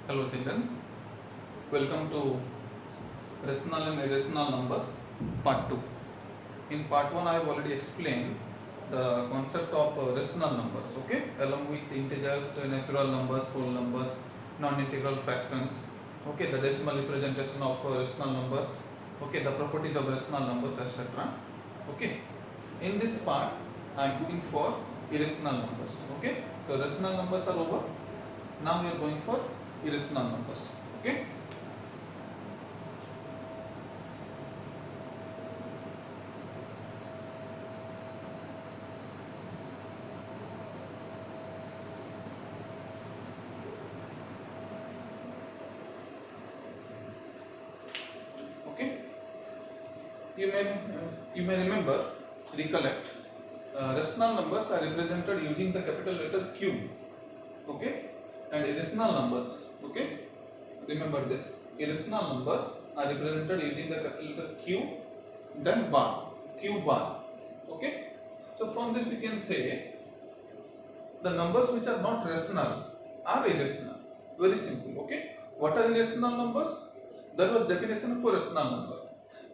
Hello children, welcome to rational and irrational numbers part 2. In part 1 I have already explained the concept of rational numbers, okay, along with integers, natural numbers, whole numbers, non-integral fractions, okay, the decimal representation of rational numbers, okay, the properties of rational numbers, etc. Okay, in this part I am going for irrational numbers, okay. So rational numbers are over. Now we are going for irrational numbers, okay. Okay, you may remember, recollect, rational numbers are represented using the capital letter Q, okay, and irrational numbers, okay, remember this, irrational numbers are represented using the capital letter Q, then bar, Q bar, okay. So from this we can say the numbers which are not rational are irrational. Very simple, okay. What are irrational numbers? That was definition for rational number.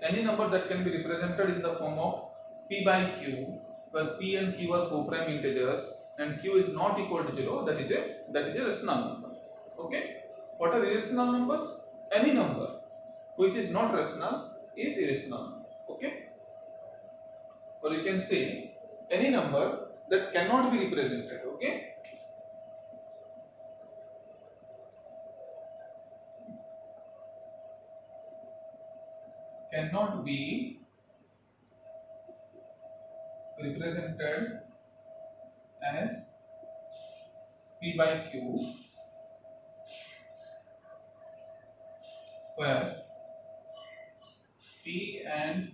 Any number that can be represented in the form of p by q, where p and q are co-prime integers and q is not equal to 0, that is a rational number, okay. What are irrational numbers? Any number which is not rational is irrational number, okay. Or you can say any number that cannot be represented, okay. Cannot be represented as p by q, where p and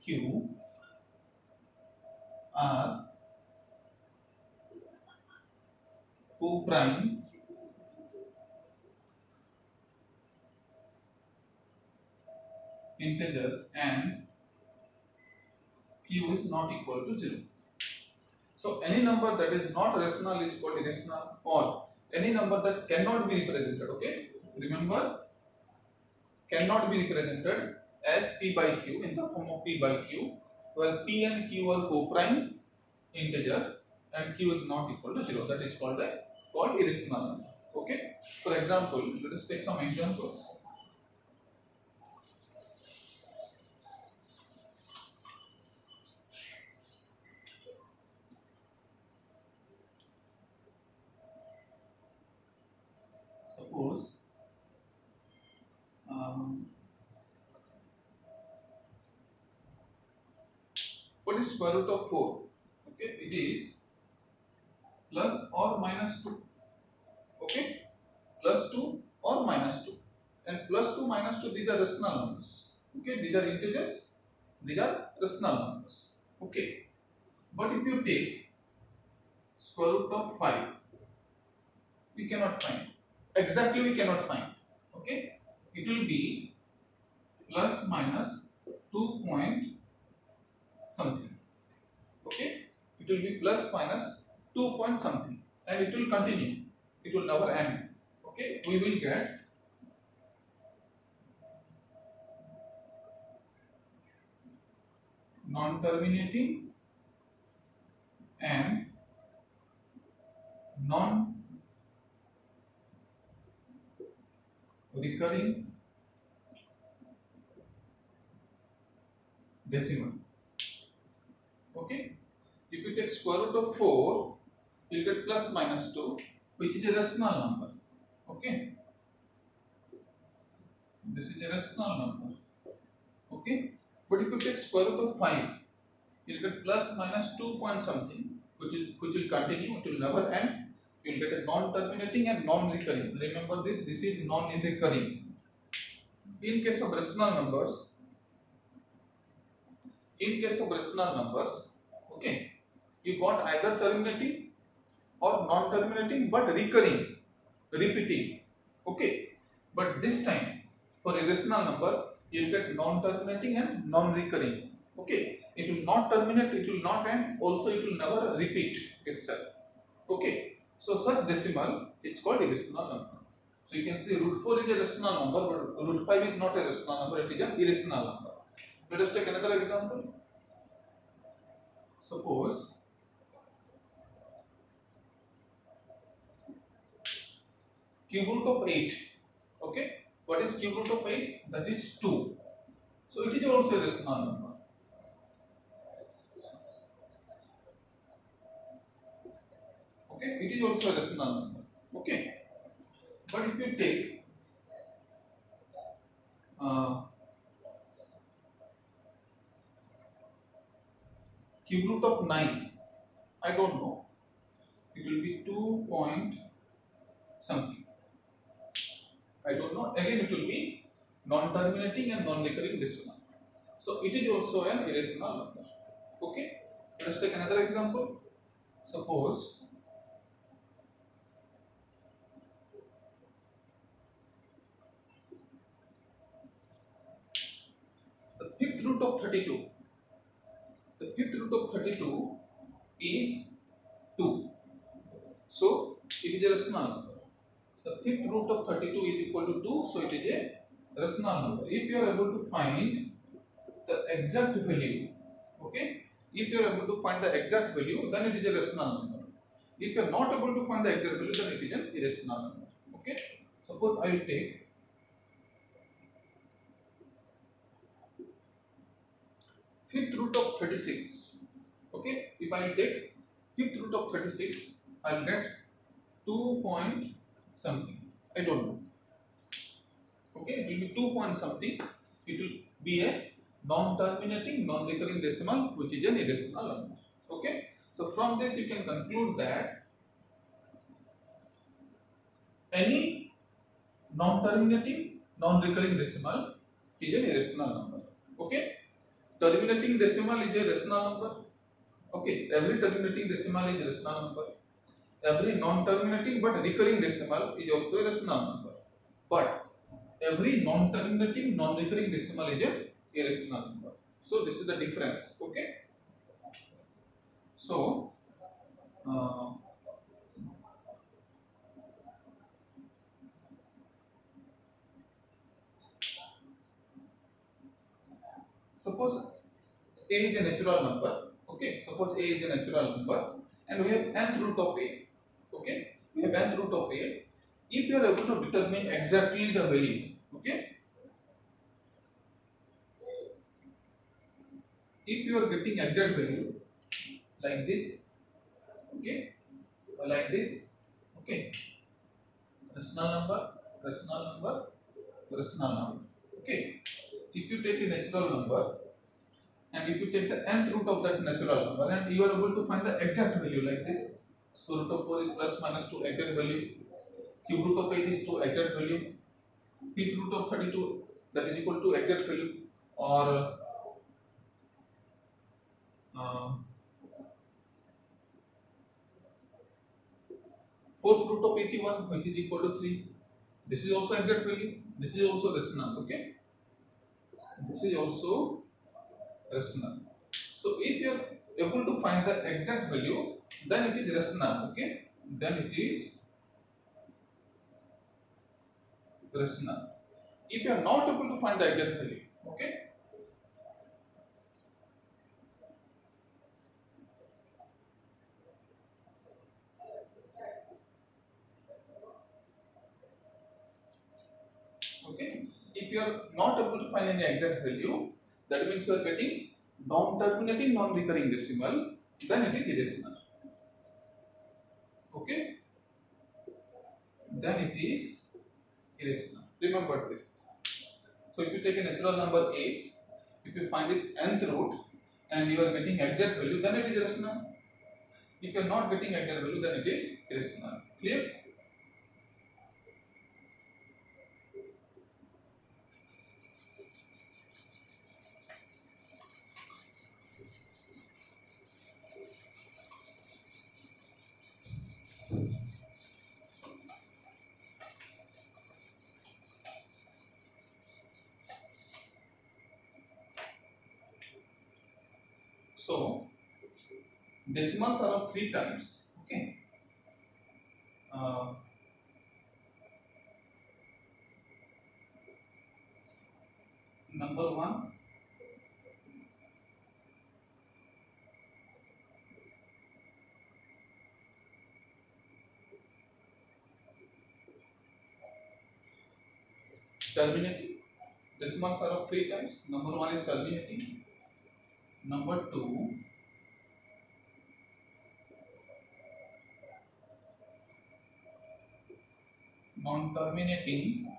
q are co-prime integers and q is not equal to 0. So any number that is not rational is called irrational, or any number that cannot be represented, okay. Remember, cannot be represented as p by q in the form of p by q, where p and q are co-prime integers and q is not equal to 0. That is called irrational number, okay. For example, let us take some examples. Suppose what is square root of 4? Okay, it is plus or minus 2, okay, plus 2 or minus 2, and plus 2 minus 2, these are rational numbers, okay, these are integers, these are rational numbers, okay. But if you take square root of 5, we cannot find, exactly we cannot find, okay. It will be plus minus 2 point something, okay. It will be plus minus 2 point something, and it will continue, it will never end, okay. We will get non-terminating and non-recurring decimal, okay. If you take square root of 4, you will get plus minus 2, which is a rational number, okay. This is a rational number, okay. But if you take square root of 5, you will get plus minus 2 point something, which will continue, it will never end. You will get a non-terminating and non-recurring. Remember this, this is non-recurring. In case of rational numbers, okay, you got either terminating or non-terminating but recurring, repeating, okay. But this time for a rational number, you will get non-terminating and non-recurring, okay. It will not terminate, it will not end, also it will never repeat itself, okay. So such decimal is called irrational number. So you can see root 4 is a rational number, but root 5 is not a rational number, it is an irrational number. Let us take another example. Suppose cube root of 8. Okay, what is cube root of 8? That is 2. So it is also a rational number. Okay, it is also a rational number. Okay, but if you take cube root of 9, I don't know, it will be 2 point something. I don't know. Again, it will be non-terminating and non-recurring decimal. So it is also an irrational number. Okay. Let's take another example. Suppose the fifth root of 32. The fifth root of 32 is 2. So it is a rational number. The fifth root of 32 is equal to 2. So it is a rational number. If you are able to find the exact value, okay, if you are able to find the exact value, then it is a rational number. If you are not able to find the exact value, then it is an irrational number. Okay, suppose I will take fifth root of 36. Okay, if I will take fifth root of 36, I will get 2 point something. I don't know. Okay, it will be 2 point something. It will be a non-terminating, non-recurring decimal, which is an irrational number. Okay, so from this you can conclude that any non-terminating, non-recurring decimal is an irrational number. Okay, terminating decimal is a rational number. Okay, every terminating decimal is a rational number. Every non-terminating but recurring decimal is also a rational number. But every non-terminating, non-recurring decimal is a irrational number. So this is the difference. Okay. So suppose a is a natural number. Okay. Suppose a is a natural number, and we have nth root of a. Okay. We have nth root of a. If you are able to determine exactly the value, okay, if you are getting exact value like this, okay, or like this, okay, rational number, rational number, rational number, okay. If you take a natural number and if you take the nth root of that natural number and you are able to find the exact value like this, square root of 4 is plus minus 2 exact value, cube root of 8 is 2 exact value, fifth root of 32 that is equal to exact value, or fourth root of 81 which is equal to 3. This is also exact value. This is also rational. Okay. This is also rational. So if you are able to find the exact value, then it is rational. Okay. Then it is rational. If you are not able to find the exact value, okay, okay, if you are not able to find any exact value, that means you are getting non-terminating, non-recurring decimal, then it is irrational. Okay, then it is irrational. Remember this. So if you take a natural number 8, if you find its nth root and you are getting exact value, then it is rational. If you are not getting exact value, then it is irrational. Clear? So decimals are of 3 times. Okay. number 1, terminating. Decimals are of 3 types. Number 1 is terminating. Number 2, non-terminating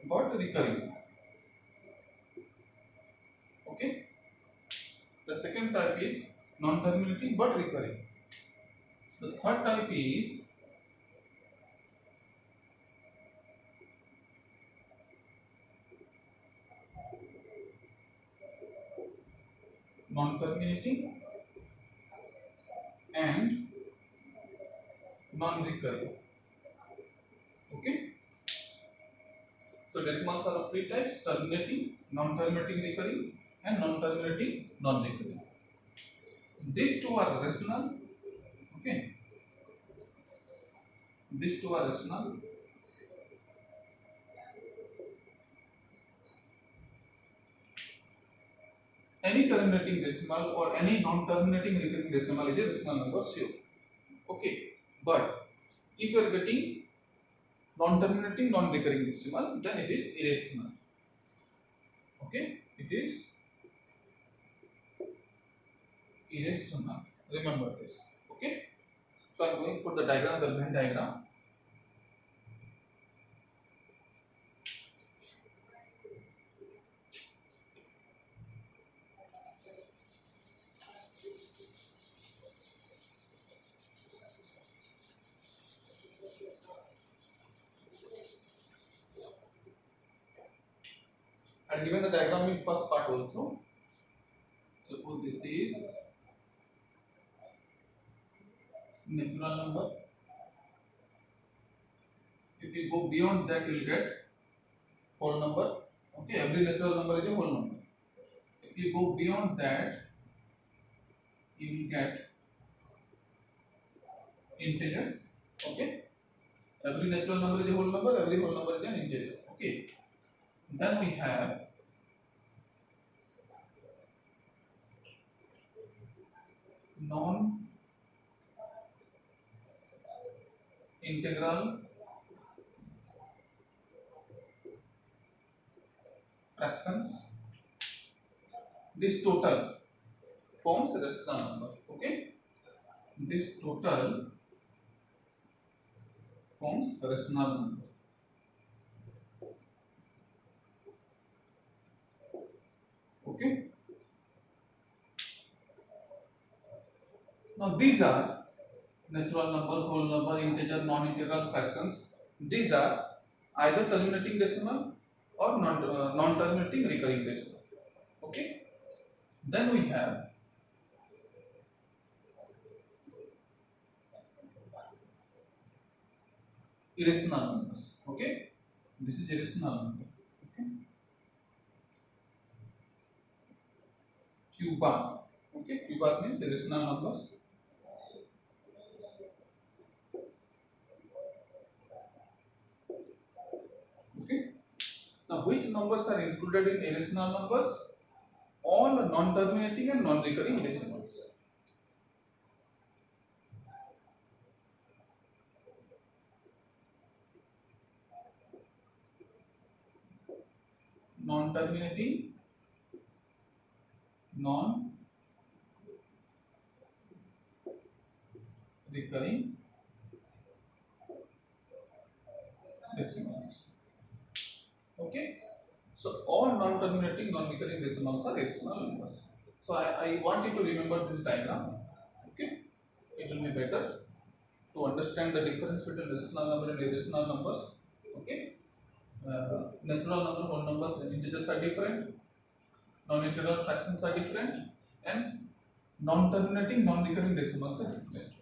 but recurring. Okay. The second type is non-terminating but recurring. The third type is non-terminating and non-recurring. Okay. So decimals are of 3 types: terminating, non-terminating recurring, and non-terminating non-recurring. These two are rational. Okay. These two are rational. Any terminating decimal or any non-terminating recurring decimal is a rational number, sure. Okay. But if you are getting non-terminating non-recurring decimal, then it is irrational. Okay. It is irrational. Remember this. Okay. So I am going for the diagram, the Venn diagram. I given the diagram in first part also. Suppose this is natural number. If you go beyond that, you will get whole number. Okay, every natural number is a whole number. If you go beyond that, you will get integers. Okay, every natural number is a whole number. Every whole number is an integer. Okay, then we have non-integral fractions. This total forms a rational number. Okay, this total forms a rational number. Okay. Now these are natural number, whole number, integer, non-integral fractions. These are either terminating decimal or non-terminating recurring decimal. Okay. Then we have irrational numbers. Okay. This is irrational number. Okay. Q bar. Okay. Q bar means irrational numbers. Okay. Now, which numbers are included in irrational numbers? All non-terminating and non-recurring decimals. Non-terminating, non-recurring decimals. Okay. So all non-terminating, non-recurring decimals are rational numbers. So I want you to remember this diagram. Okay. It will be better to understand the difference between rational number and irrational numbers. Okay. Natural number, whole numbers, and integers are different. Non-integral fractions are different, and non-terminating, non-recurring decimals are different.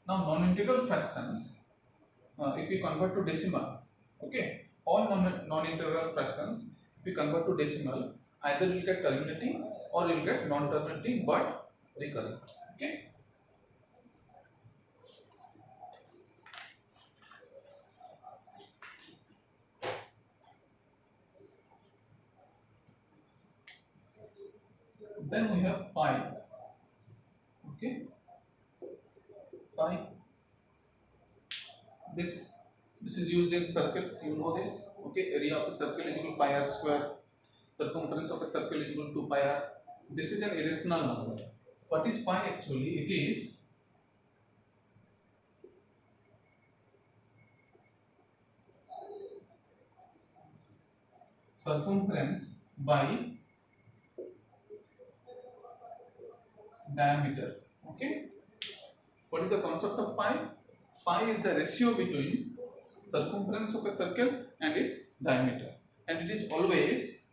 Now, non-integral fractions, if we convert to decimal, okay, all non-integral fractions, if we convert to decimal, either you will get terminating or you will get non-terminating but recurring. Okay. Then we have pi. Okay, pi. This is used in circle. You know this. Okay, area of a circle is equal to pi r square. Circumference of a circle is equal to pi r. This is an irrational number. What is pi actually? It is circumference by diameter. Okay, what is the concept of pi? Pi is the ratio between circumference of a circle and its diameter, and it is always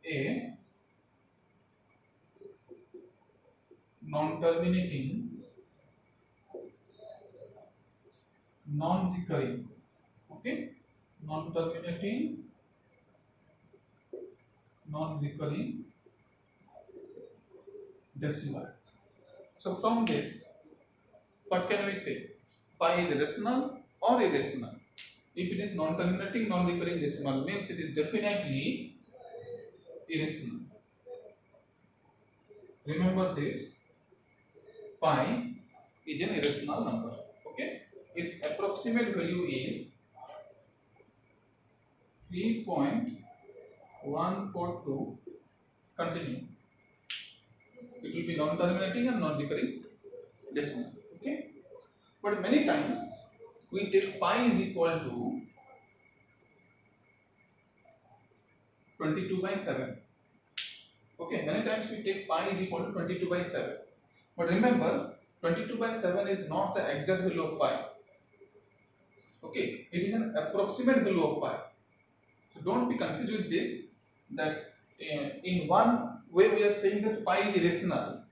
a non-terminating, non-recurring, okay, non-terminating, non-recurring decimal. So from this, what can we say? Pi is rational or irrational? If it is non-terminating, non-recurring decimal, means it is definitely irrational. Remember this, pi is an irrational number. Okay, its approximate value is 3.142. Continue. It will be non-terminating and non-recurring decimal. Okay, but many times we take pi is equal to 22/7. Okay, many times we take pi is equal to 22/7. But remember, 22/7 is not the exact value of pi. Okay, it is an approximate value of pi. So don't be confused with this, that in one way we are saying that pi is irrational,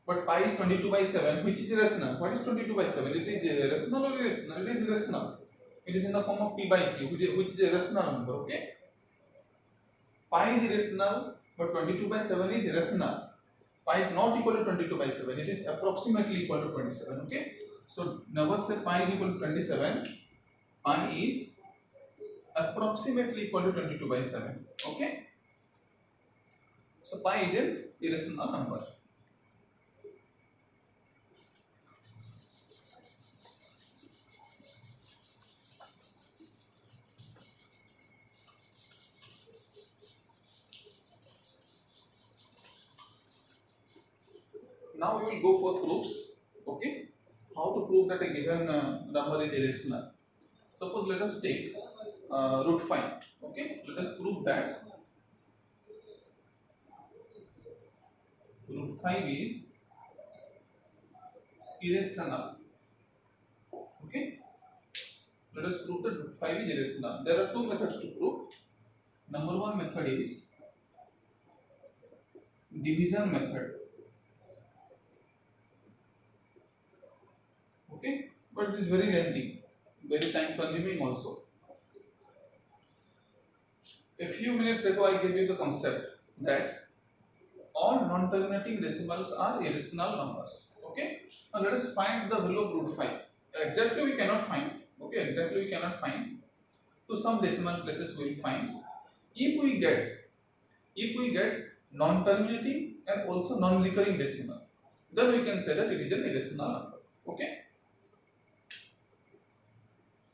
but pi is 22/7, which is irrational. What is 22/7? It is rational or irrational? It is irrational. It is in the form of p by q, which is a rational number. Okay, pi is irrational, but 22/7 is rational. Pi is not equal to 22/7. It is approximately equal to 27. Okay, so never say pi is equal to 27. Pi is approximately equal to 22/7. Okay, so pi is an irrational number. Now we will go for proofs. Okay, how to prove that a given number is irrational? Suppose let us take root 5. Okay, let us prove that root 5 is irrational. Okay, let us prove that root 5 is irrational. There are two methods to prove. Number one method is division method. Okay, but it is very lengthy, very time consuming also. A few minutes ago I gave you the concept that all non-terminating decimals are irrational numbers. Okay, now let us find the value of root 5. Exactly we cannot find. Okay, exactly we cannot find. To some decimal places we will find. If we get non-terminating and also non-recurring decimal, then we can say that it is an irrational number. Okay,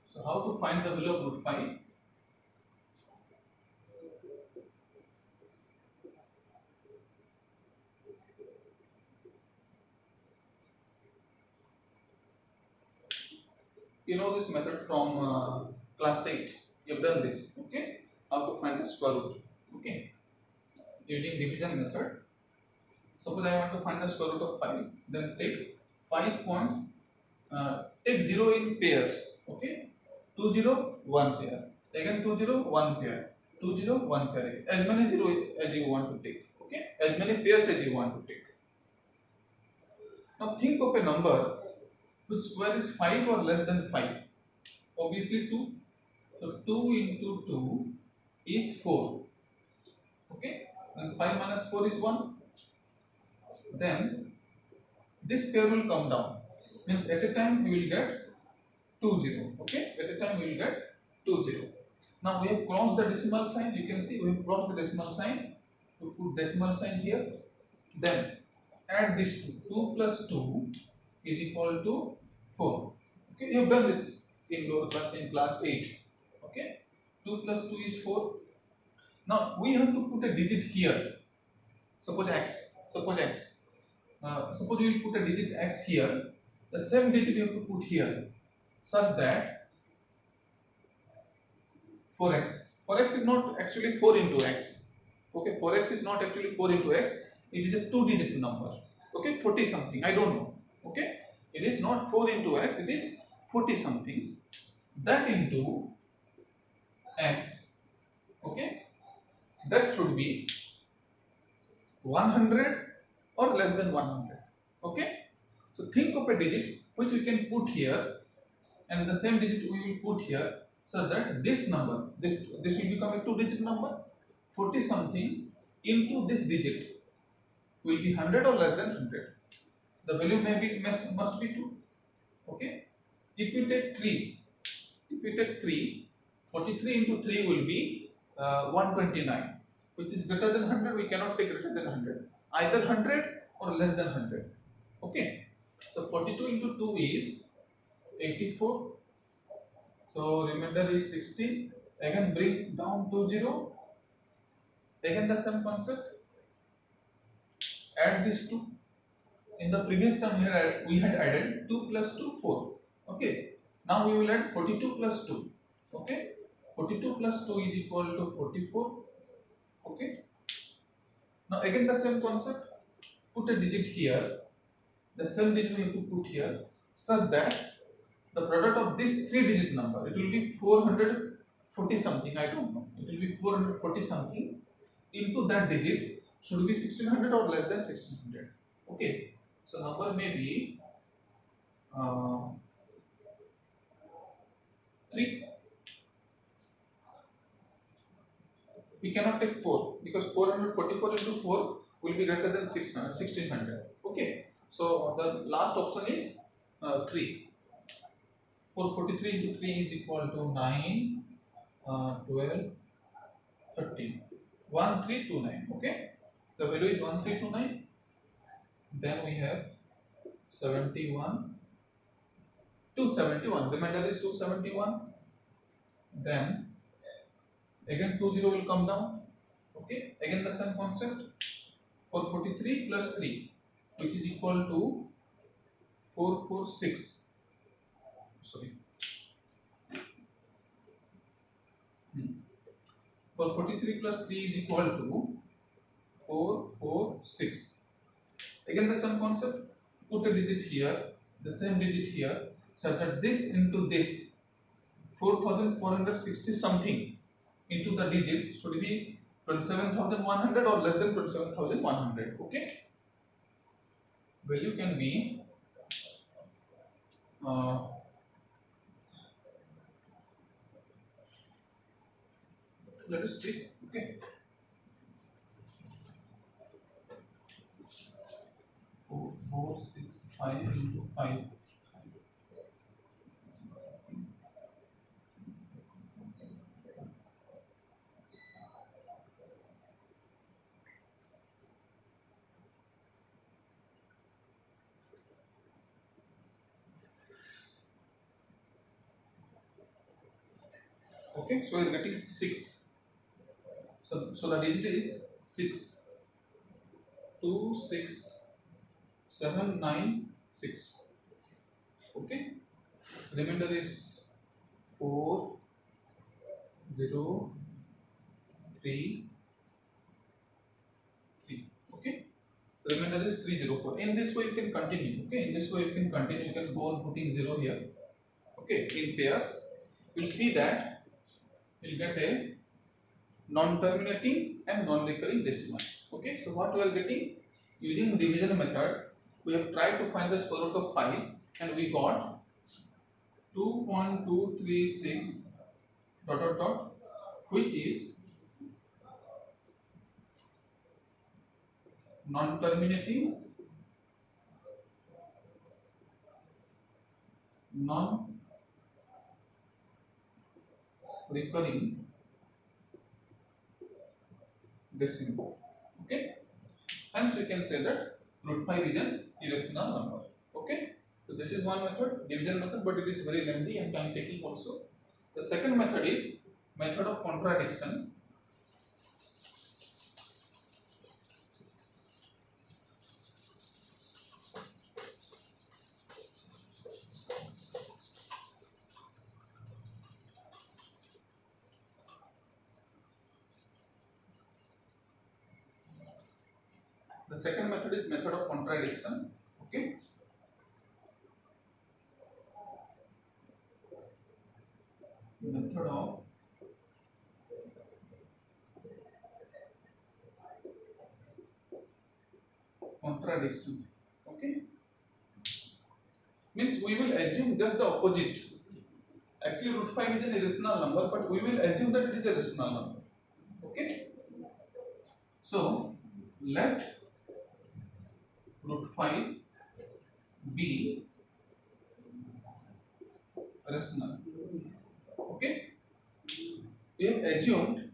so how to find the value of root 5? You know this method from class 8. You have done this. Okay, how to find the square root. Okay, using division method. Suppose I want to find the square root of 5, then take 5 point, take 0 in pairs. Okay, 2 0 1 pair, again 2 0 1 pair, 2 0 1 pair, as many 0 as you want to take. Okay, as many pairs as you want to take. Now think of a number whose square is 5 or less than 5. Obviously 2. So 2 into 2 is 4. Okay, and 5 minus 4 is 1. Then this pair will come down. Means at a time we will get 2 0. Okay, at a time we will get 2 0. Now we have crossed the decimal sign. You can see we have crossed the decimal sign. to put decimal sign here. Then add these two. 2 plus 2 is equal to 4. Okay, you've done this in lower class, in class 8. Okay, 2 plus 2 is 4. Now we have to put a digit here. Suppose x. Suppose we will put a digit x here. The same digit you have to put here, such that 4x. 4x is not actually 4 into x. Okay, 4x is not actually 4 into x. It is a 2-digit number. Okay, 40 something. I don't know. Okay, it is not 4 into x. It is 40 something. That into x. Okay, that should be 100 or less than 100. Okay, so think of a digit which we can put here, and the same digit we will put here, so that this number, this will become a 2-digit number. 40 something into this digit will be 100 or less than 100. The value must be 2. Okay, if we take 3, 43 into 3 will be 129, which is greater than 100. We cannot take greater than 100, either 100 or less than 100. Okay, so 42 into 2 is 84. So remainder is 16. Again bring down to 0. Again the same concept. Add these two. In the previous term here we had added 2 plus 2, 4. Okay. Now we will add 42 plus 2. Okay. 42 plus 2 is equal to 44. Okay. Now again the same concept. Put a digit here. The same digit we have to put here, such that the product of this 3-digit number, it will be 440 something. I don't know. It will be 440 something into that digit should be 1600 or less than 1600. Okay. So number may be 3. We cannot take 4 because 444 into 4 will be greater than 1600. Okay. So the last option is 3. 443 into 3 is equal to 9, 12, 13. 1329. Okay. The value is 1329. Then we have 71. 271. Remainder is 271. Then again 20 will come down. Okay. Again the same concept. 443 plus 3, which is equal to 446. Sorry. 443 plus 3 is equal to 446. Again the same concept. Put a digit here, the same digit here, so that this into this 4460 something into the digit should be 27,100 or less than 27,100. Okay. Value can be let us check. Okay. 465 into 5. Okay, so we are getting 6. So the digit is 6. 26796. Okay. Remainder is 403. Okay. Remainder is 304. In this way you can continue. Okay. In this way you can continue. You can go on putting 0 here. Okay. In pairs, we'll see that we'll get a non-terminating and non-recurring decimal. Okay. So what we are getting, using division method, we have tried to find the square root of 5, and we got 2.236 ... which is non-terminating, non-recurring decimal. Okay, hence we can say that root 5 is an irrational number. Okay, so this is one method, division method, but it is very lengthy and time taking also. The second method is method of contradiction. The second method is method of contradiction. Okay, method of contradiction. Okay, means we will assume just the opposite. Actually, root 5 is an irrational number, but we will assume that it is a rational number. Okay, so let root 5 be rational. Okay, we have assumed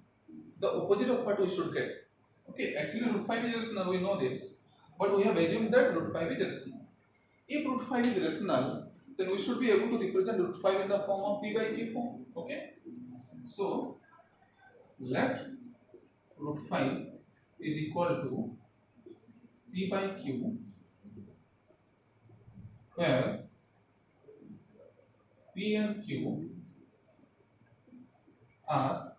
the opposite of what we should get. Okay, actually root 5 is rational, we know this, but we have assumed that root 5 is rational. If root 5 is rational, then we should be able to represent root 5 in the form of p by q form. Okay, so let root 5 is equal to p by q, where p and q are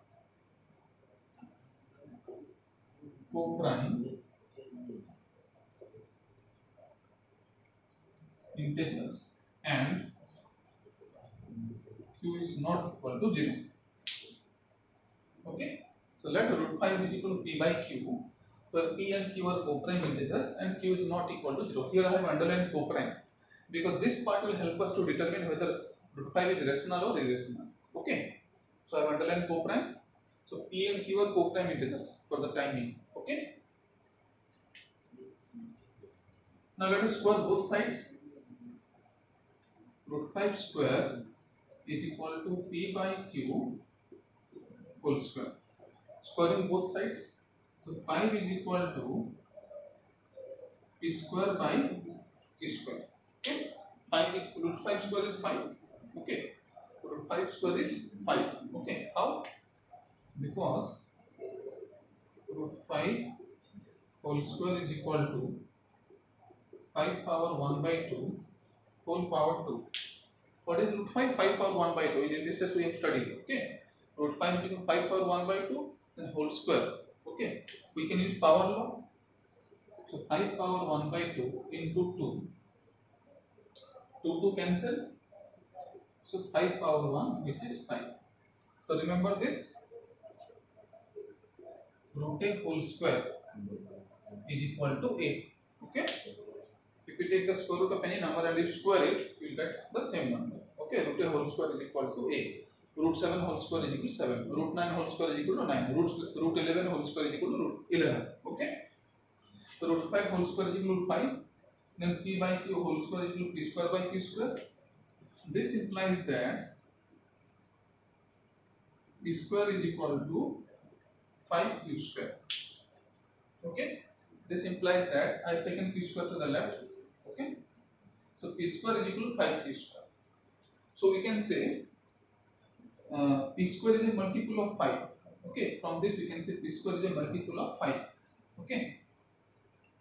co-prime integers and q is not equal to 0. Okay, so let root 5 is equal to p by q, where p and q are co-prime integers and q is not equal to 0. Here I have underlined co-prime because this part will help us to determine whether root 5 is rational or irrational. Okay, so I have underlined co-prime. So p and q are co-prime integers for the time being. Okay, now let us square both sides. Root 5 square is equal to p by q whole square. Squaring both sides, so 5 is equal to p square by q square. Okay, 5 is root 5 square is 5. Okay, root 5 square is 5. Okay, how? Because root 5 whole square is equal to 5 power 1 by 2 whole power 2. What is root 5? 5 power 1 by 2. In this test we have studied. Okay, root 5 becomes 5 power 1 by 2 then whole square. Okay, we can use power law. So 5 power 1 by 2 into 2. 2 cancel. So 5 power 1, which is 5. So remember this, root a whole square is equal to 8. Okay, if you take the square root of any number and you square it, you will get the same number. Okay, root a whole square is equal to 8. Root 7 whole square is equal to 7. Root 9 whole square is equal to 9. Root 11 whole square is equal to root 11. Okay, so root 5 whole square is equal to 5. Then p by q whole square is equal to p square by q square. This implies that p square is equal to 5q square. Okay, this implies that I have taken p square to the left. Okay, so p square is equal to 5q square. So we can say p square is a multiple of 5. Okay, from this we can say p square is a multiple of 5. Okay,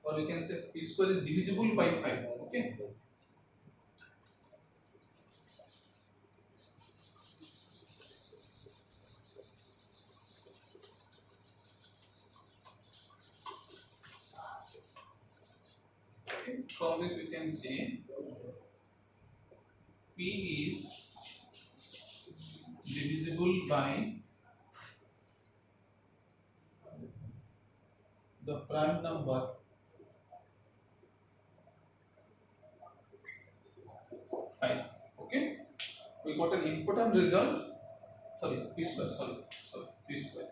or we can say p square is divisible by 5. Okay, from this we can say p is divisible by the prime number 5. Okay, we got an important result. Sorry, p square. Sorry, p square.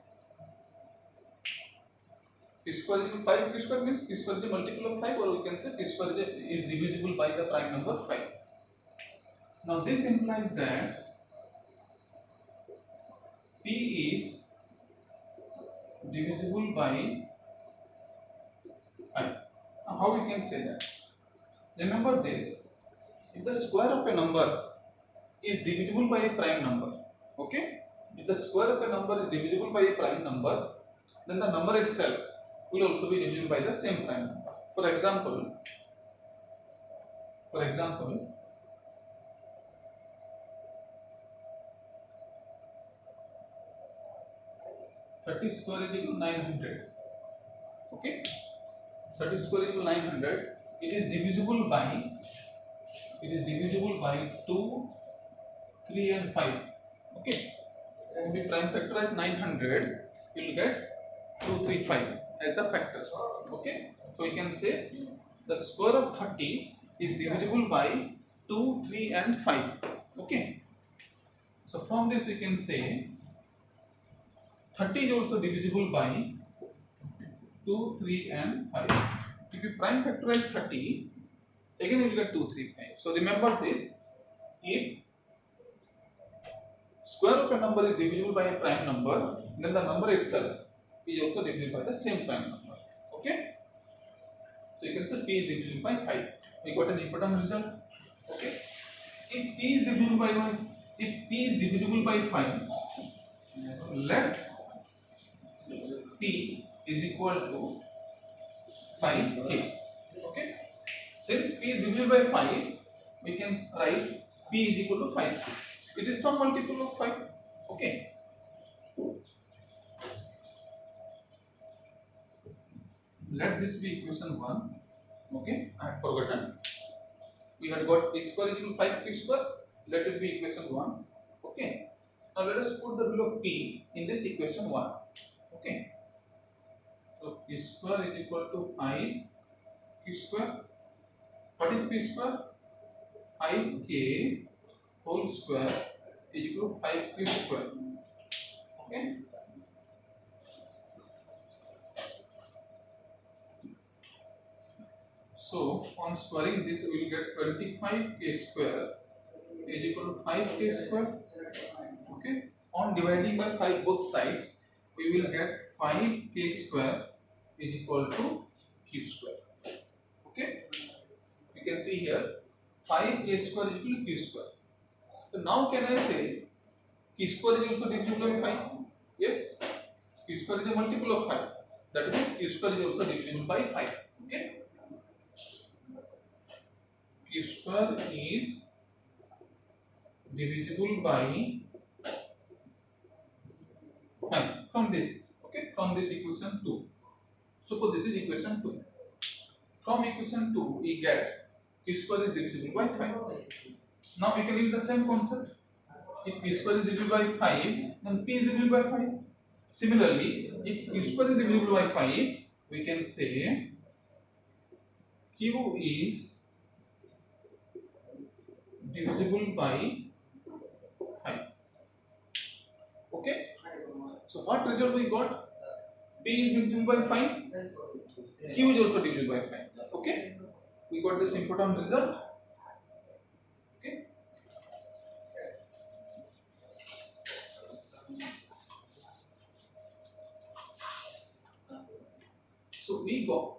P square is equal to 5. P square means p square is a multiple of 5, or we can say p square is divisible by the prime number 5. Now this implies that p is divisible by 5. Now how we can say that? Remember this, if the square of a number is divisible by a prime number, okay, if the square of a number is divisible by a prime number, then the number itself will also be divisible by the same prime number. For example, 30 square is equal to 900. Okay, 30 square is equal to 900. It is divisible by 2, 3 and 5. Okay, when we prime factorize 900, you will get 2, 3, 5 as the factors. Okay, so we can say the square of 30 is divisible by 2, 3 and 5. Okay, so from this we can say 30 is also divisible by 2, 3 and 5. If you prime factorize 30, again you will get 2, 3, 5. So remember this, if square of a number is divisible by a prime number, then the number itself is also divisible by the same prime number. Okay, so you can say P is divisible by 5. We got an important result. Okay, if P is divisible by 5, let P is equal to 5k. Okay, since P is divisible by 5, we can write P is equal to 5k. It is some multiple of 5. Okay, let this be equation 1. Okay, I had forgotten. We had got P square is equal to 5q square. Let it be equation 1. Okay, now let us put the value of P in this equation 1. Okay, so P square is equal to 5q square. What is P square? 5k whole square is equal to 5q square. Okay, so on squaring this we will get 25k square is equal to 5k square. Okay, on dividing by 5 both sides, we will get 5k square is equal to q square. Okay, you can see here 5k square is equal to q square. So now can I say q square is also divisible by 5? Yes, q square is a multiple of 5. That means q square is also divisible by 5. Okay, q square is divisible by 5 from this. Okay, from this equation 2. Suppose this is equation 2. From equation 2 we get q square is divisible by 5. Now we can use the same concept. If p square is divisible by 5, then p is divisible by 5. Similarly, if q square is divisible by 5, we can say q is divisible by 5. Okay, so what result we got? P is divisible by 5, q is also divisible by 5. Okay, we got this important result. Okay, so we got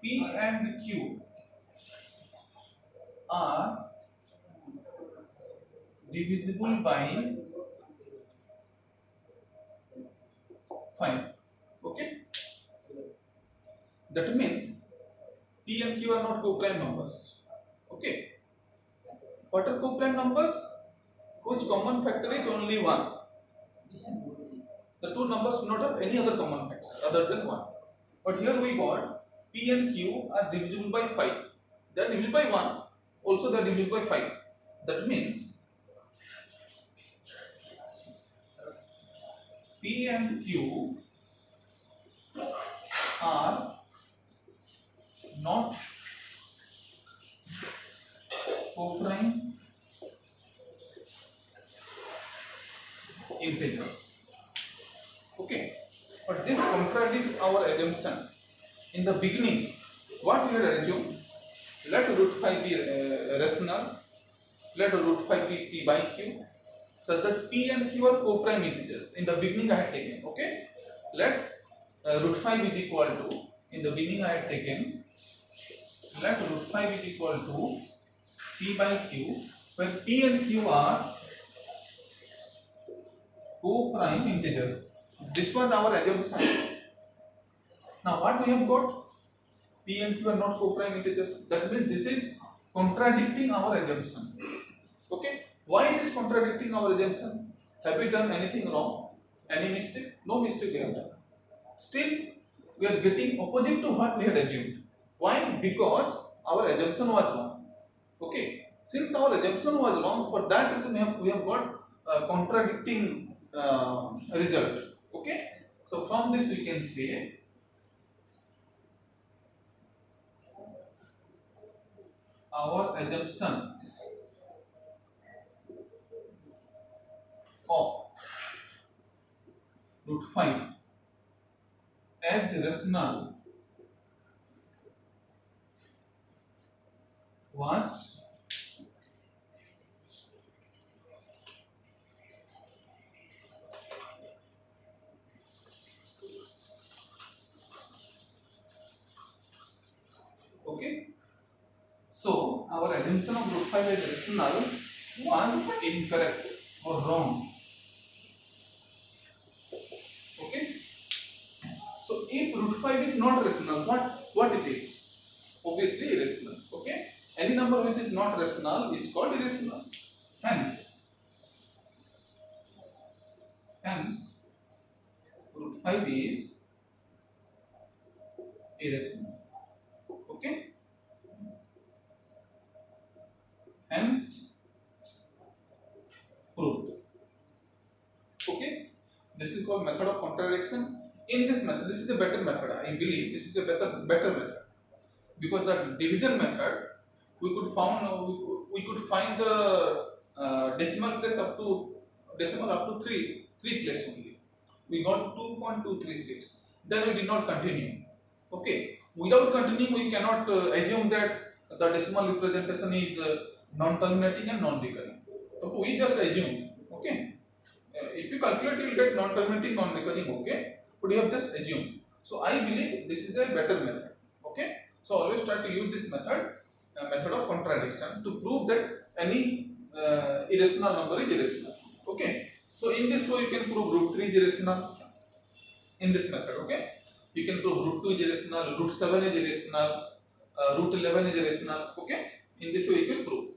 P and Q are divisible by 5. Okay, that means P and Q are not co-prime numbers. Okay, what are co-prime numbers? Whose common factor is only 1. The two numbers do not have any other common factor other than 1. But here we got P and Q are divisible by 5. They are divisible by 1. Also they are divisible by 5. That means P and Q are not co-prime integers. Okay, but this contradicts our assumption. In the beginning, what we had assumed, let root 5 be rational, let root 5 be p by q, such that p and q are co-prime integers. In the beginning I had taken. Okay, let root 5 is equal to, in the beginning I had taken, let root 5 is equal to p by q, where p and q are co-prime integers. This was our assumption. Now what we have got? P and Q are not co-prime integers. That means this is contradicting our assumption. Okay? Why it is contradicting our assumption? Have we done anything wrong? Any mistake? No mistake we have done. Still, we are getting opposite to what we had assumed. Why? Because our assumption was wrong. Okay? Since our assumption was wrong, for that reason we have got contradicting result. Okay? So from this we can say our assumption of root 5 as rational was okay. So our assumption of root 5 as rational was incorrect or wrong. Okay. So if root 5 is not rational, what it is? Obviously irrational. Okay. Any number which is not rational is called irrational. Hence root 5 is irrational. Okay. Hence proved. Okay. This is called method of contradiction. In this method, this is a better method. I believe this is a better method, because the division method we could find the decimal place up to three place only. We got 2.236. Then we did not continue. Okay. Without continuing, we cannot assume that the decimal representation is non-terminating and non-recurring. Okay. We just assume. Okay. If you calculate, you will get non-terminating, non-recurring. Okay. But you have just assumed. So I believe this is a better method. Okay. So always try to use this method of contradiction, to prove that any irrational number is irrational. Okay. So in this way you can prove root 3 is irrational in this method. Okay. You can prove root 2 is irrational, root 7 is irrational, root 11 is irrational. Okay. In this way you can prove.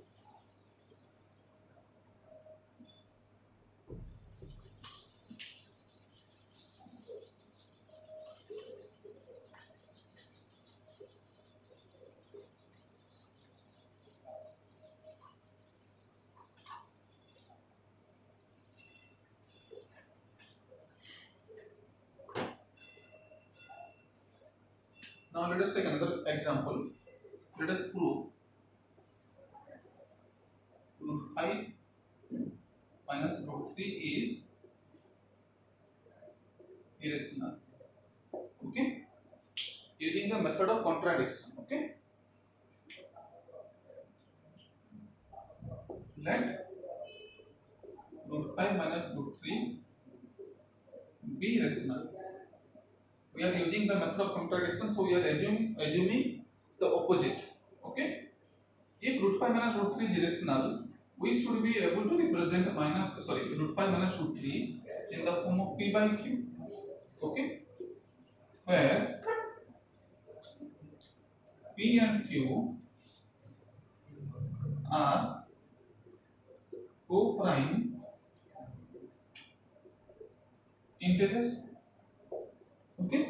Now let us take another example. Let us prove root 5 minus root 3 is irrational. Okay. Using the method of contradiction. Okay. Let root 5 minus root 3 be rational. We are using the method of contradiction, so we are assuming the opposite. Okay. If root 5 minus root 3 is irrational, we should be able to represent root 5 minus root 3 in the form of p by q. Okay. Where p and q are co-prime integers. Okay.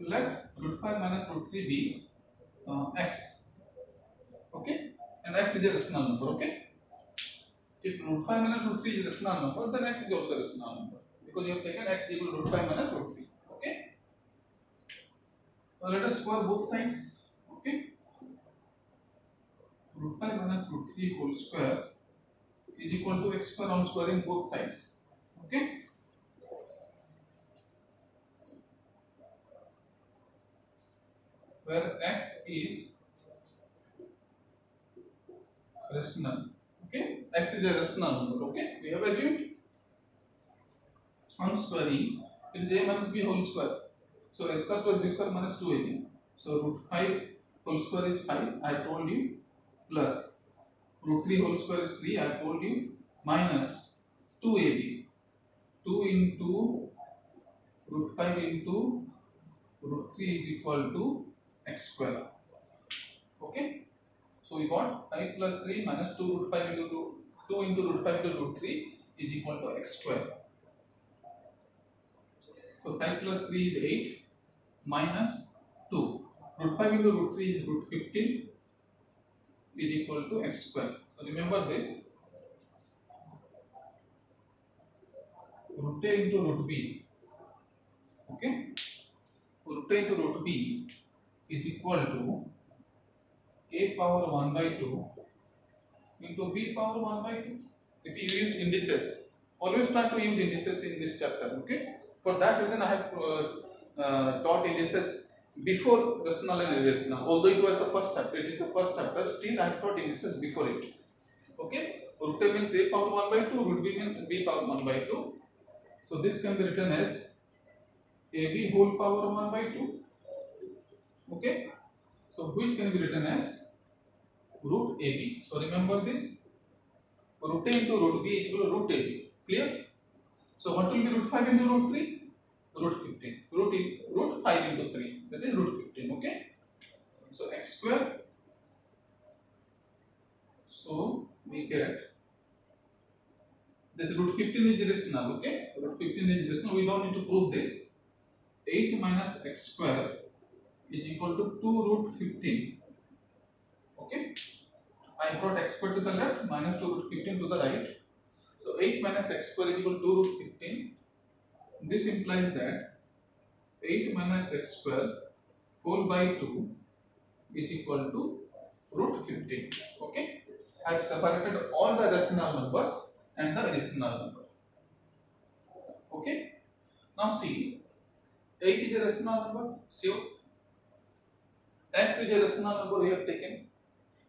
Let root 5 minus root 3 be x. Okay. And x is a rational number. Okay. If root 5 minus root 3 is a rational number, then x is also a rational number, because you have taken x equal to root 5 minus root 3. Okay. Now let us square both sides. Okay. Root 5 minus root 3 whole square is equal to x square on squaring both sides. Okay. where x is rational. Okay, x is a rational number. Okay, we have assumed on squaring it is a minus b whole square. So a square plus b square minus 2ab. So root 5 whole square is 5. I told you, plus root 3 whole square is 3. I told you, minus 2ab. 2 into root 5 into root 3 is equal to x square. Okay. So we got 5 plus 3 minus 2 root 5 into 2 into root 5 into root 3 is equal to x square. So 5 plus 3 is 8 minus 2. Root 5 into root 3 is root 15 is equal to x square. So remember this. Root a into root b. Okay. Root a into root b is equal to a power 1 by 2 into b power 1 by 2. If you use indices, always try to use indices in this chapter. Okay. For that reason, I have taught indices before rational and irrational. Although it was the first chapter, it is the first chapter. Still, I have taught indices before it. Okay. Root a means a power 1 by 2. Root b means b power 1 by 2. So this can be written as ab whole power 1 by 2. Okay. So which can be written as root ab. So remember this. Root a into root b is equal to root ab. Clear? So what will be root 5 into root 3? Root 15. Root 5 into 3. That is root 15. Okay. So x square. So we get this root 15 is irrational. Okay. Root 15 is irrational. We don't need to prove this. 8 minus x square is equal to 2 root 15. Okay. I brought x square to the left, minus 2 root 15 to the right. So 8 minus x square is equal to 2 root 15. This implies that 8 minus x square whole by 2 is equal to root 15. Okay. I have separated all the rational numbers and the irrational number. Okay. Now see, 8 is a rational number. Sure. X is a rational number we have taken.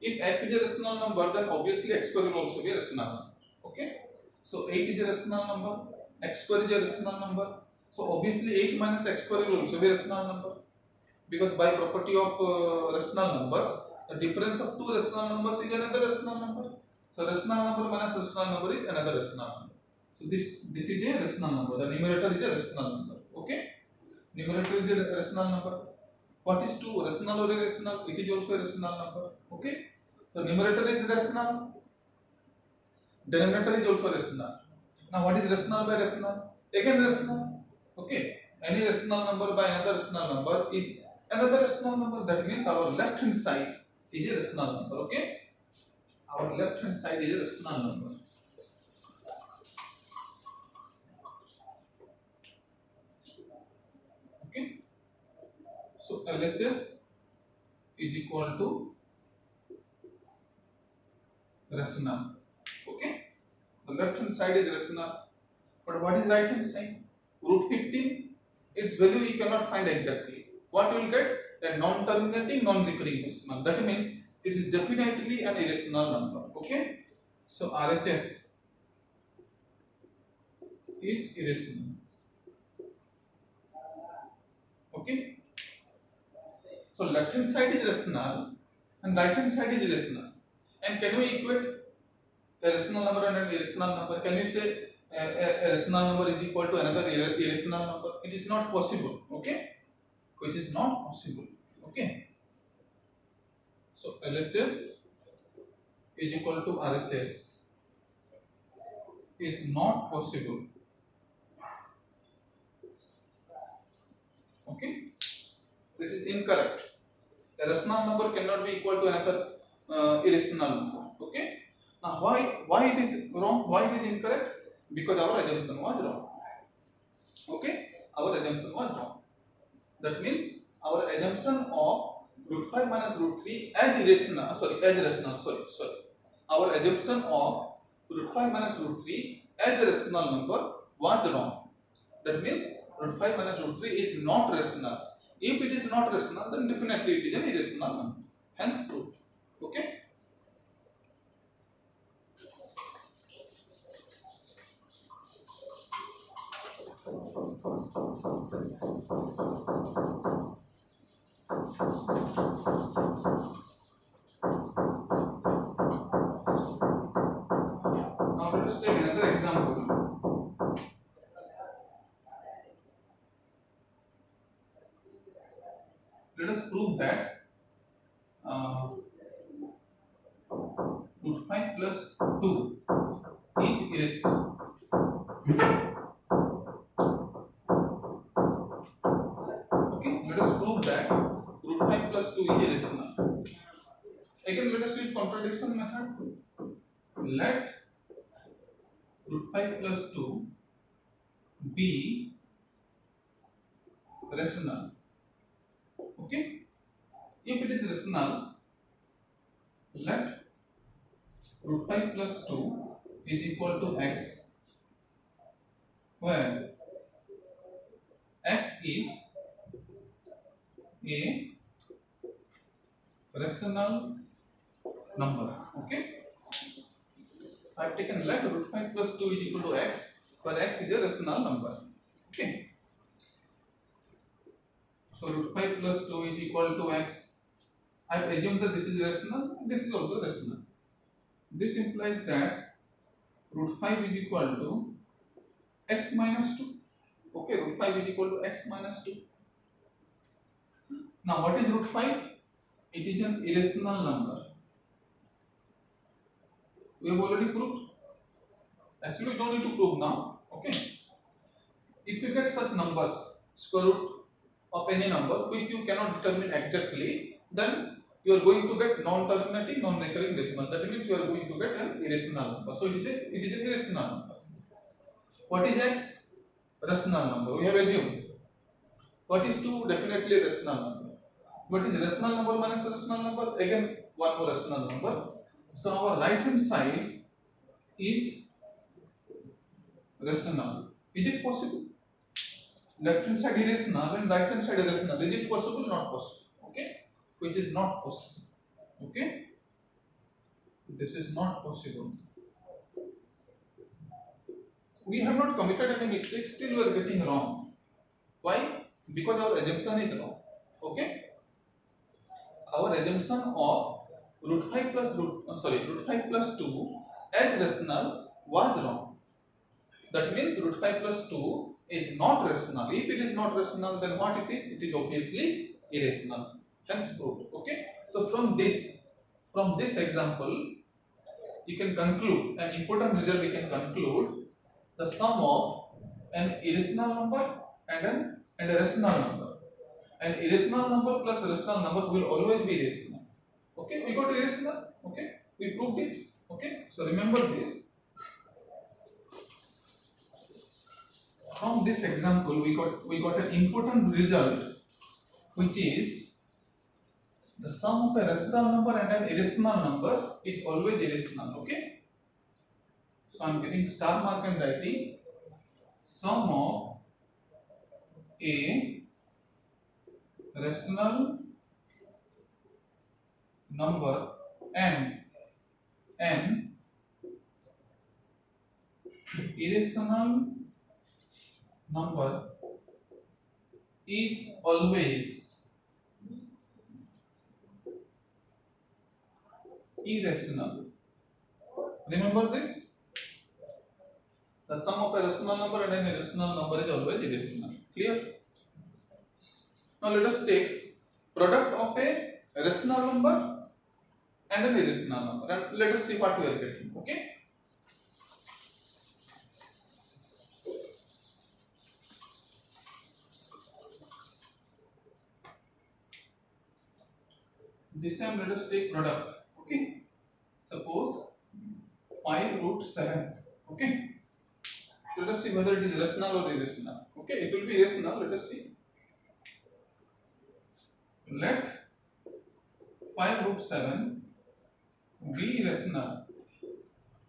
If x is a rational number, then obviously x square will also be a rational number. Okay. So 8 is a rational number. X square is a rational number. So obviously 8 minus x square will also be a rational number. Because by property of rational numbers, the difference of two rational numbers is another rational number. So rational number minus rational number is another rational number. So this is a rational number. The numerator is a rational number. Okay. Numerator is a rational number. What is 2? Rational or irrational? It is also a rational number. Okay. So numerator is rational. Denominator is also rational. Now what is rational by rational? Again rational. Okay. Any rational number by another rational number is another rational number. That means our left hand side is a rational number. Okay. Our left hand side is a rational number. Okay. So LHS is equal to rational. Okay. The left hand side is rational. But what is right hand side? Root 15. Its value you cannot find exactly. What you will get? A non-terminating, non-recurring decimal. That means it is definitely an irrational number. Okay. So RHS is irrational. Okay. So left hand side is rational and right hand side is irrational. And can we equate a rational number and an irrational number? Can we say a rational number is equal to another irrational number? It is not possible. Okay. Which is not possible. Okay. So LHS is equal to RHS is not possible. Okay. This is incorrect. A rational number cannot be equal to another irrational number. Okay. Now why it is wrong? Why it is incorrect? Because our assumption was wrong. Okay. Our assumption was wrong. That means our assumption of root 5 minus root 3 as irrational, Our assumption of root 5 minus root 3 as a rational number was wrong. That means root 5 minus root 3 is not rational. If it is not rational, then definitely it is an irrational number. Hence proved. Okay. Now let us take another example. Let us prove that root 5 plus 2 is irrational. Okay, let us prove that root 5 plus 2 is irrational. Again, let us use contradiction method. Let root 5 plus 2 be rational. Okay, if it is rational, let root 5 plus 2 is equal to x, where x is a rational number. Okay, I have taken let root 5 plus 2 is equal to x, where x is a rational number. Okay, so root 5 plus 2 is equal to x. I have assumed that this is rational, this is also rational. This implies that root 5 is equal to x minus 2. Okay, root 5 is equal to x minus 2. Now what is root 5? It is an irrational number. We have already proved. Actually, we don't need to prove now. Okay. If you get such numbers, square root of any number which you cannot determine exactly, then you are going to get non-terminating, non-recurring decimal. That means you are going to get an irrational number. So it is an irrational number. What is x? Rational number. We have assumed. What is 2? Definitely a rational number. What is rational number minus rational number? Again, one more rational number. So our right hand side is rational. Is it possible? Left hand side is rational and right hand side is rational. Is it possible? Not possible. Okay, which is not possible. Okay, this is not possible. We have not committed any mistake, still we are getting wrong. Why? Because our assumption is wrong. Okay, our assumption of root 5 plus 2 as rational was wrong. That means root 5 plus 2 is not rational. If it is not rational, then what it is? It is obviously irrational. Hence proved. Okay. So from this example, you can conclude an important result. We can conclude the sum of an irrational number and a rational number. An irrational number plus a rational number will always be irrational. Okay, we got irrational. Okay, we proved it. Okay, so remember this. From this example, we got an important result, which is the sum of a rational number and an irrational number is always irrational. Okay, so I am getting star mark and writing sum of a rational number and an irrational number is always irrational. Remember this? The sum of a rational number and an irrational number is always irrational. Clear? Now let us take product of a rational number and an irrational number, and let us see what we are getting. Okay? This time let us take product. Okay, suppose 5 root 7. Okay, let us see whether it is rational or irrational. Okay, it will be irrational. Let us see. Let 5 root 7 be rational.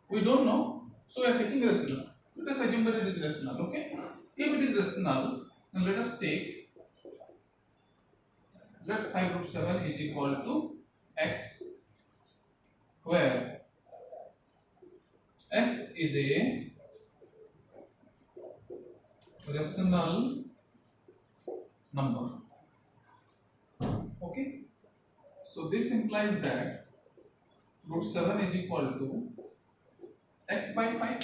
We don't know, so we are taking rational. Let us assume that it is rational. Okay, if it is rational, then let us take Let 5 root 7 is equal to x, where x is a rational number. Okay, so this implies that root 7 is equal to x by 5.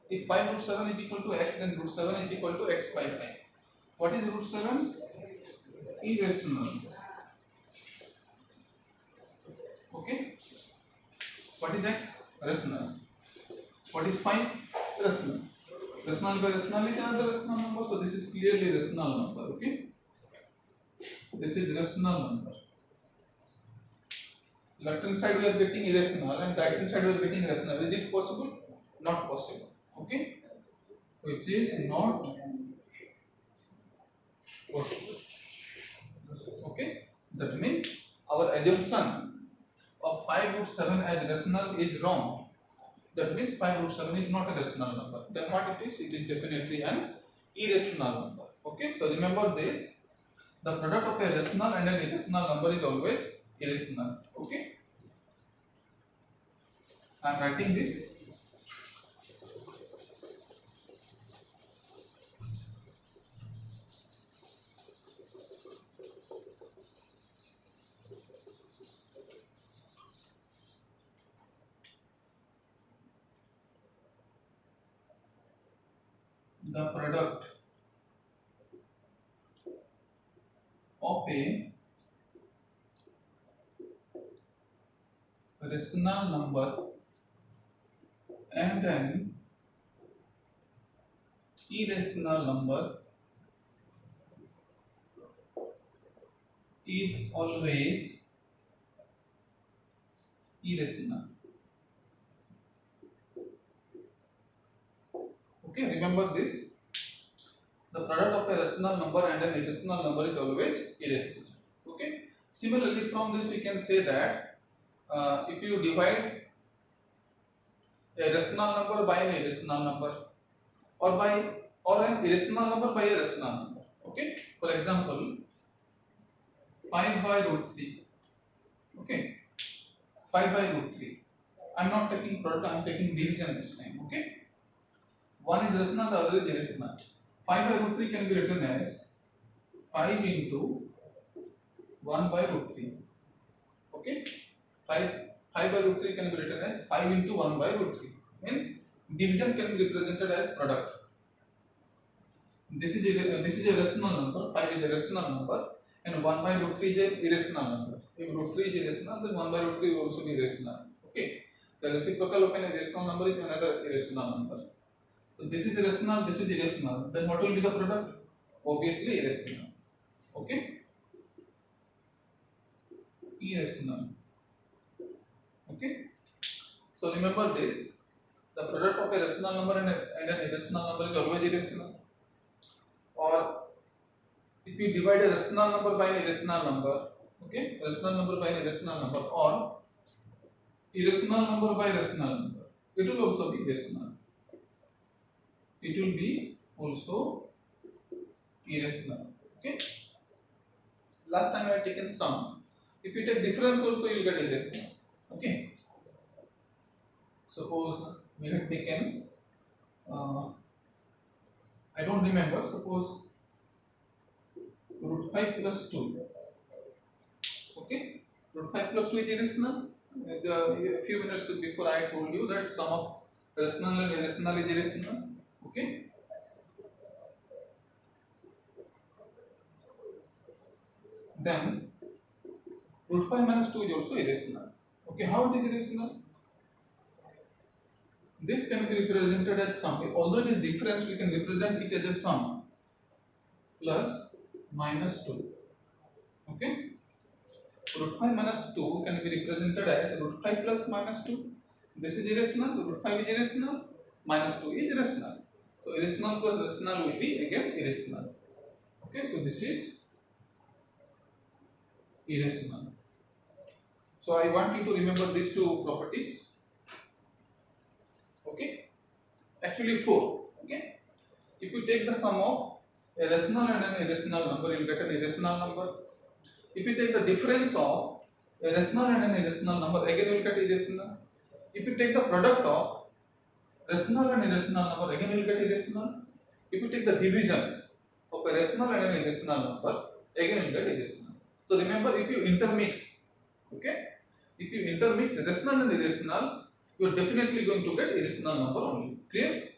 If 5 root 7 is equal to x, then root 7 is equal to x by 5. What is root 7? Irrational. Okay. What is x? Rational. What is 5? Rational. Rational by rational is another rational number, so this is clearly rational number. Okay. This is rational number. Left hand side we are getting irrational and right hand side we are getting rational. Is it possible? Not possible. Okay. Which is not possible. Okay. That means our assumption of 5 root 7 as rational is wrong. That means 5 root 7 is not a rational number. Then what it is? It is definitely an irrational number. Okay. So remember this. The product of a rational and an irrational number is always irrational. Okay. I am writing this. The product of a rational number and an irrational number is always irrational. Okay, remember this. The product of a rational number and an irrational number is always irrational. Okay. Similarly, from this we can say that if you divide a rational number by an irrational number, or an irrational number by a rational number. Okay. For example, 5 by root 3. Okay. 5 by root 3. I am not taking product, I am taking division this time. Okay. One is rational, the other is irrational. 5 by root 3 can be written as 5 into 1 by root 3. Okay. 5 by root 3 can be written as 5 into 1 by root 3. Means division can be represented as product. This is a rational number, 5 is a rational number, and 1 by root 3 is a irrational number. If root 3 is irrational, then 1 by root 3 will also be irrational. Okay. The reciprocal of an irrational number is another irrational number. So this is irrational, this is irrational. Then what will be the product? Obviously irrational. Okay. Irrational. Okay. So remember this. The product of a rational number and an irrational number is always irrational. Or if you divide a rational number by an irrational number, okay, rational number by an irrational number, or irrational number by rational number, it will also be irrational. It will be also irrational. Okay. Last time I had taken sum. If you take difference also, you will get irrational. Okay. Suppose we had taken, I don't remember. Suppose root 5 plus 2. Okay. Root 5 plus 2 is irrational. A few minutes before I told you that sum of rational and irrational is irrational. Okay. Then root 5 minus 2 is also irrational. Okay, how it is irrational? This can be represented as sum. Although it is difference, we can represent it as a sum plus minus 2. Okay. Root 5 minus 2 can be represented as root 5 plus minus 2. This is irrational. Root 5 is irrational. Minus 2 is irrational. So irrational plus rational will be again irrational. Okay, so this is irrational. So I want you to remember these two properties. Okay, actually 4. Okay, if you take the sum of a rational and an irrational number, you will get an irrational number. If you take the difference of a rational and an irrational number, again you will get irrational. If you take the product of rational and irrational number, again you will get irrational. If you take the division of a rational and an irrational number, again you will get irrational. So remember, if you intermix, okay, if you intermix rational and irrational, you are definitely going to get irrational number only. Clear?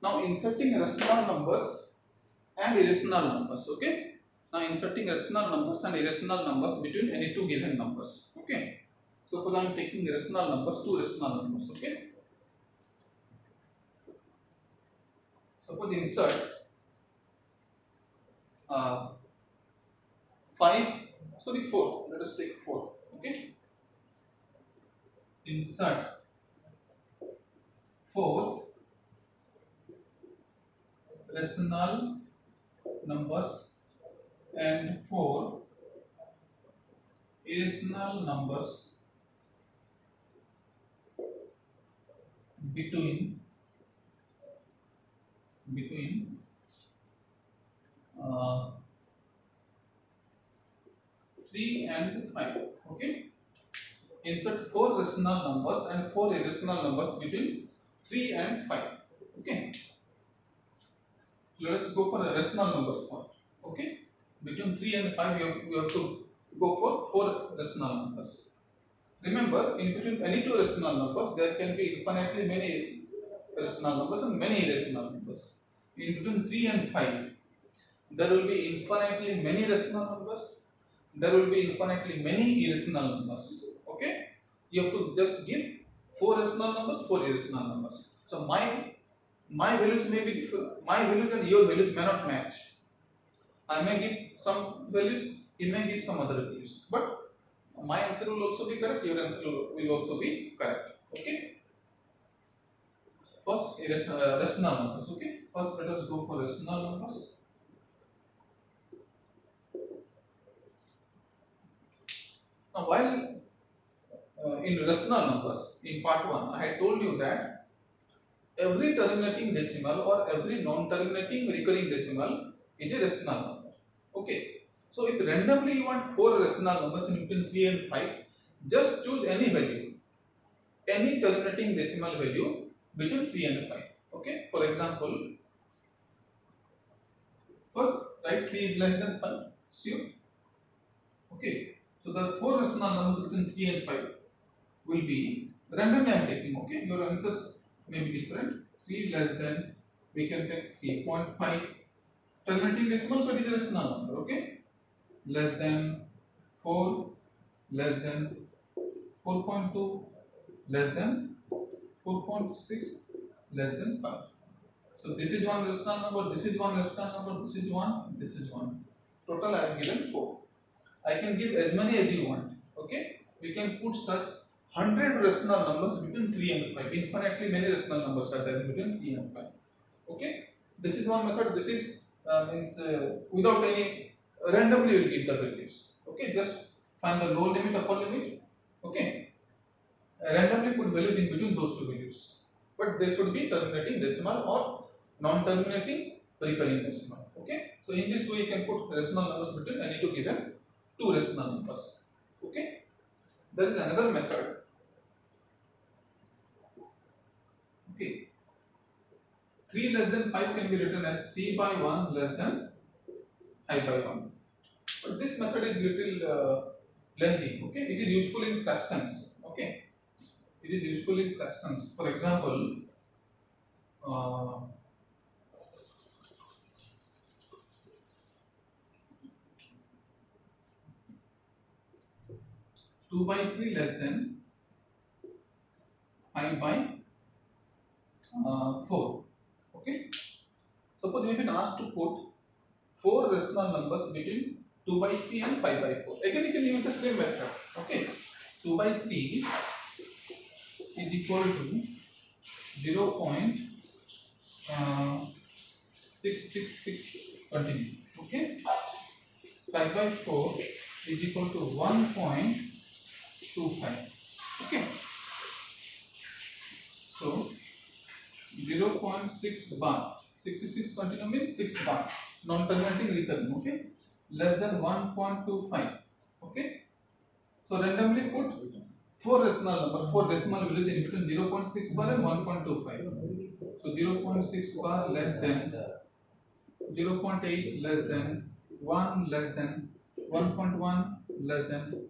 Now inserting rational numbers and irrational numbers. Okay. Now inserting rational numbers and irrational numbers between any two given numbers. Okay. Suppose I am taking rational numbers, two rational numbers. Okay. Suppose insert 4. Let us take 4. Okay. Insert 4 rational numbers and 4 irrational numbers between 3 and 5. Okay. Insert 4 rational numbers and 4 irrational numbers between 3 and 5. Okay. Let us go for a rational numbers part. Okay. Between 3 and 5, we have to go for 4 rational numbers. Remember, in between any two rational numbers, there can be infinitely many rational numbers and many irrational numbers. In between 3 and 5, there will be infinitely many rational numbers. There will be infinitely many irrational numbers. Okay, you have to just give 4 rational numbers, 4 irrational numbers. So my values may be different. My values and your values may not match. I may give some values, he may give some other values, but my answer will also be correct, your answer will also be correct. Okay. First, rational numbers. Okay. First, let us go for rational numbers. Now, while in rational numbers, in part 1, I had told you that every terminating decimal or every non-terminating recurring decimal is a rational number. Okay. So, if randomly you want 4 rational numbers in between 3 and 5, just choose any value, any terminating decimal value between 3 and 5. Okay. For example, first write 3 is less than 5. Sure. Okay. So, the 4 rational numbers between 3 and 5 will be randomly I am taking. Okay. Your answers may be different. 3 less than, we can take 3.5. Terminating decimal, so it is a rational number. Okay. Less than 4, less than 4.2, less than 4.6, less than 5. So this is one rational number, this is one rational number, this is one, this is one. Total I have given 4. I can give as many as you want. Okay. We can put such 100 rational numbers between 3 and 5. Infinitely many rational numbers are there between 3 and 5. Okay. This is one method. This is without any, randomly you will give the values. Okay. Just find the lower limit, upper limit. Okay. Randomly put values in between those two values. But they should be terminating decimal or non-terminating recurring decimal. Okay. So in this way you can put rational numbers between any two given two rational numbers. Okay. There is another method. Okay. 3 less than 5 can be written as 3 by 1 less than 5 by 1. But this method is little lengthy. Okay. It is useful in fractions. Okay. It is useful in fractions. For example, 2 by 3 less than 5 by 4. Okay. Suppose we have been asked to put 4 rational numbers between 2 by 3 and 5 by 4. Again, you can use the same method. Okay. 2 by 3 is equal to 0.666 continue. Okay, 5 by 4 is equal to 1.25. Okay, so 0.6 bar, 666 continue means 6 bar, non-terminating recurring. Okay, less than 1.25. Okay, so randomly put 4 rational number, 4 decimal values in between 0.6 bar and 1.25. So 0.6 bar less than 0.8 less than 1 less than 1.1 less than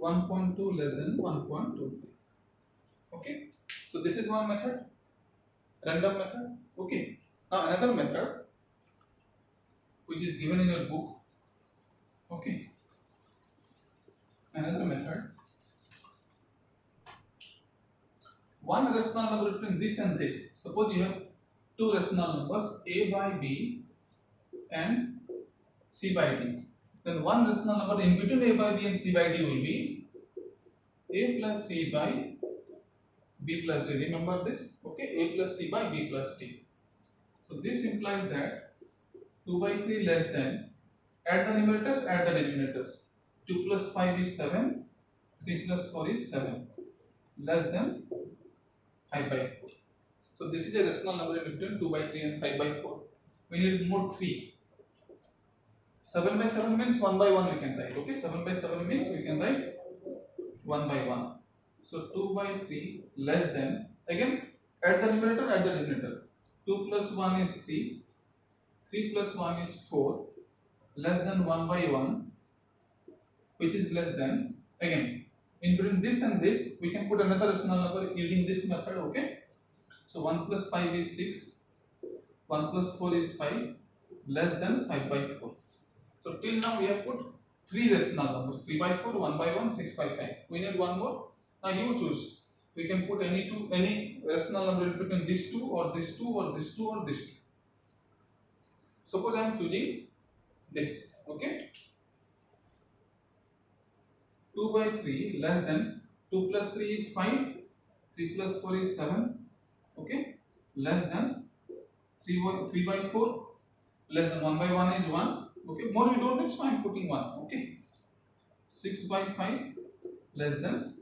1.2 less than 1.2. Okay, so this is one method, random method. Okay, now another method which is given in your book. Okay, another method, one rational number between this and this. Suppose you have two rational numbers a by b and c by d. Then one rational number in between a by b and c by d will be a plus c by b plus d. Remember this? Okay, a plus c by b plus d. So this implies that 2 by 3 less than, add the numerators, add the denominators. 2 plus 5 is 7, 3 plus 4 is 7, less than 5 by 4. So this is a rational number in between 2 by 3 and 5 by 4. We need more 3. 7 by 7 means 1 by 1 we can write. Okay, 7 by 7 means we can write 1 by 1. So 2 by 3 less than, again add the numerator, add the denominator. 2 plus 1 is 3, 3 plus 1 is 4, less than 1 by 1, which is less than, again in between this and this we can put another rational number using this method. Okay, so 1 plus 5 is 6, 1 plus 4 is 5, less than 5 by 4. So till now we have put 3 rational numbers, 3 by 4, 1 by 1, 6 by 5. We need one more. Now you choose. We can put any rational number in between these two or this two or this two or this two. Suppose I am choosing this. Okay, 2 by 3 less than 2 plus 3 is 5, 3 plus 4 is 7. Okay, less than 3 by 4, less than 1 by 1 is 1. Okay, more we don't need, so I am putting 1. Okay, 6 by 5 less than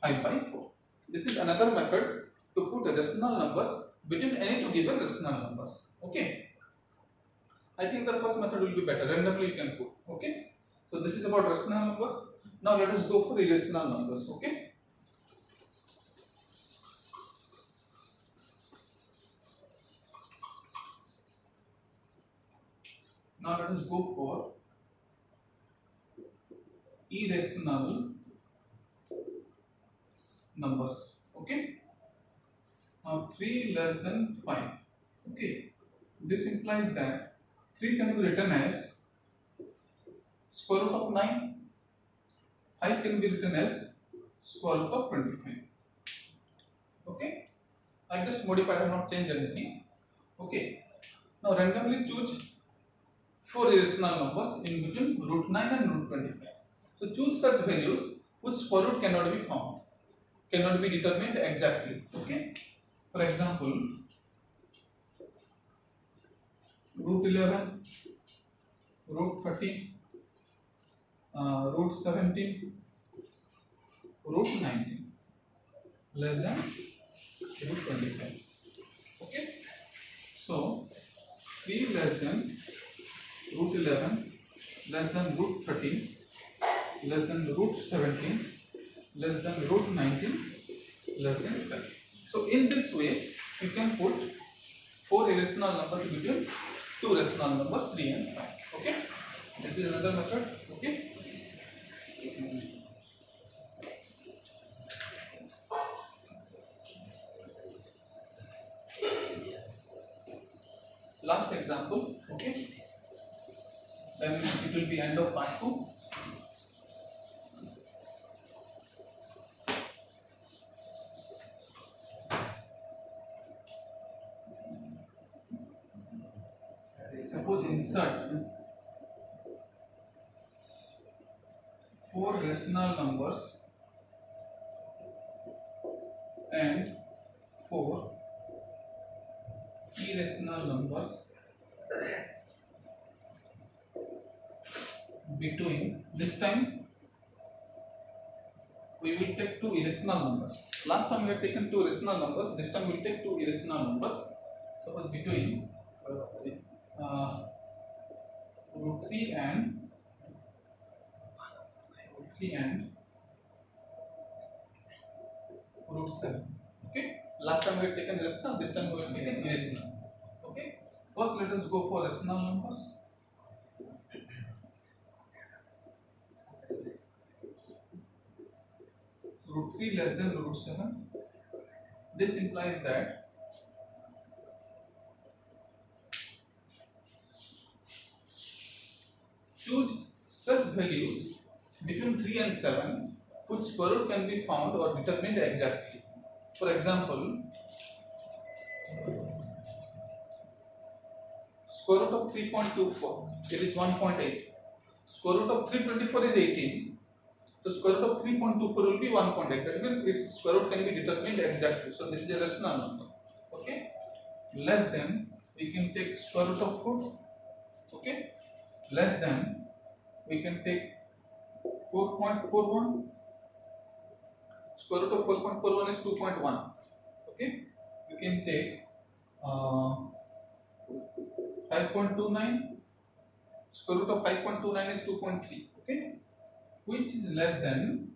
5 by 4. This is another method to put rational numbers between any two given rational numbers. Okay, I think the first method will be better. Randomly you can put. Okay, so this is about rational numbers. Now let us go for irrational numbers. Okay, now let us go for irrational numbers. Okay, now 3 less than 5. Okay, this implies that 3 can be written as square root of 9, 5 can be written as square root of 25. Okay, I just modified, I have not changed anything. Okay, now randomly choose 4 irrational numbers in between root 9 and root 25. So choose such values whose square root cannot be found, cannot be determined exactly. Okay, for example, root 11, root 13, root 17, root 19, less than root 25. Okay, so 3 less than root 11, less than root 13, less than root 17, less than root 19, less than 12. So in this way you can put 4 irrational numbers between two rational numbers 3 and 5. Okay, this is another method. Okay, last example. Okay, then it will be end of part 2. Suppose insert 4 rational numbers and 4 irrational numbers between, this time we will take two irrational numbers. Last time we had taken two irrational numbers, this time we will take two irrational numbers. Suppose between root 3 and root 7. Okay, last time we had taken rational, this time we will take an irrational. Okay, first let us go for rational numbers. Root 3 less than root 7. This implies that choose such values between 3 and 7 whose square root can be found or determined exactly. For example, square root of 3.24, it is 1.8. Square root of 324 is 18. The square root of 3.24 will be 1.8. That means its square root can be determined exactly. So this is a rational number. Okay. Less than, we can take square root of 4. Okay. Less than, we can take 4.41. Square root of 4.41 is 2.1. Okay. We can take 5.29. Square root of 5.29 is 2.3. Okay. Which is less than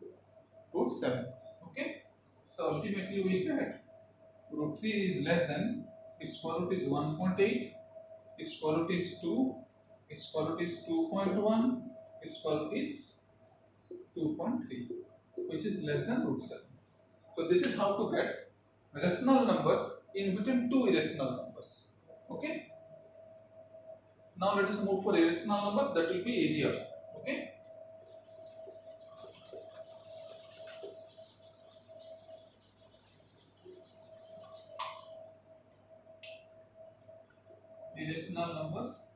root 7. Okay. So ultimately we get root 3 is less than, its square root is 1.8, its square root is 2, its square root is 2.1, its square root is 2.3, which is less than root 7. So this is how to get rational numbers in between two irrational numbers. Okay. Now let us move for irrational numbers, that will be easier. Okay. Irrational numbers.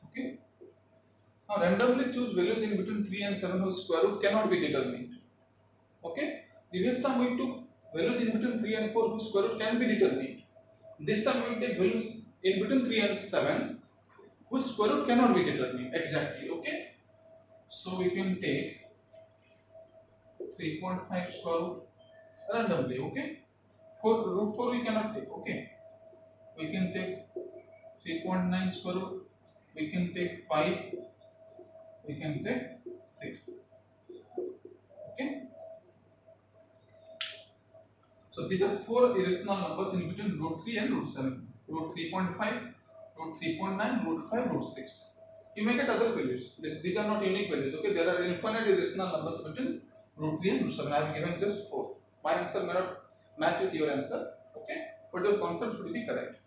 Okay. Now randomly choose values in between 3 and 7 whose square root cannot be determined. Okay. Previous time we took values in between 3 and 4 whose square root can be determined. This time we will take values in between 3 and 7 whose square root cannot be determined exactly. Okay. So we can take 3.5 square root randomly. Okay. For root 4 we cannot take. Okay. We can take 3.9 square root. We can take 5. We can take 6. Okay. So these are four irrational numbers in between root 3 and root 7. Root 3.5, root 3.9, root 5, root 6. You may get other values. These are not unique values. Okay, there are infinite irrational numbers between root 3 and root 7. I have given just 4. My answer may not match with your answer. Okay, but your concept should be correct.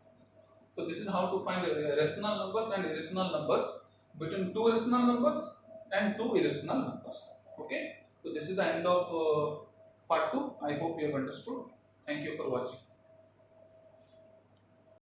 So this is how to find rational numbers and irrational numbers between two rational numbers and two irrational numbers. Okay, so this is the end of part 2. I hope you have understood. Thank you for watching.